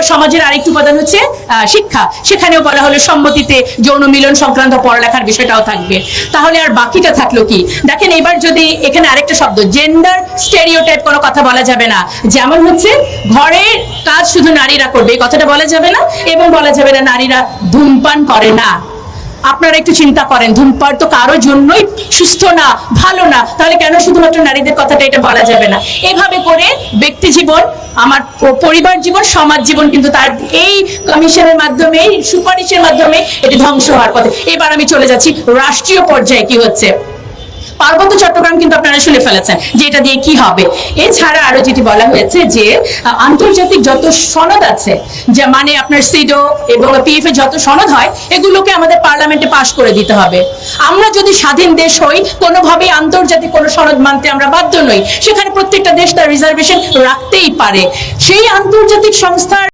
এবার সমাজের আরেকটি উপাদান হচ্ছে শিক্ষা, সেখানেও বলা হলো সম্মতিতে যৌন মিলন সংক্রান্ত পড়ালেখার বিষয়টাও থাকবে। তাহলে আর বাকিটা থাকলো কি? দেখেন এবার যদি এখানে আরেকটা শব্দ জেন্ডার স্টেরিওটাইপ কোনো কথা বলা যাবে না, যেমন হচ্ছে ঘরের কাজ শুধু নারীরা করবে এই কথাটা বলা যাবে না, এবং বলা যাবে না নারীরা ধূমপান করে না। আপনারা একটু চিন্তা করেন, ধূমপান তো কারোর জন্যই সুস্থ না, ভালো না, তাহলে কেন শুধুমাত্র নারীদের কথাটা এটা বলা যাবে না? এভাবে করে ব্যক্তি জীবন, আমার পরিবার জীবন, সমাজ জীবন কিন্তু তার এই কমিশনের মাধ্যমে, এই সুপারিশের মাধ্যমে এটি ধ্বংস হওয়ার পথে। এবার আমি চলে যাচ্ছি রাষ্ট্রীয় পর্যায়ে কি হচ্ছে। পার্বত্য চট্টগ্রাম কিন্তু আপনারা শুনে ফেলেছেন যে এটা দিয়ে কি হবে। এছাড়া আরো যেটি বলা হয়েছে যে আন্তর্জাতিক যত সনদ আছে, যে মানে আপনার সিডো এবং পিএফ এর যত সনদ হয় এগুলোকে আমাদের পার্লামেন্টে পাশ করে দিতে হবে। আমরা যদি স্বাধীন দেশ হই, কোনোভাবেই আন্তর্জাতিক কোনো সনদ মানতে আমরা বাধ্য নই। সেখানে প্রত্যেকটা দেশ তার রিজার্ভেশন রাখতেই পারে। সেই আন্তর্জাতিক সংস্থার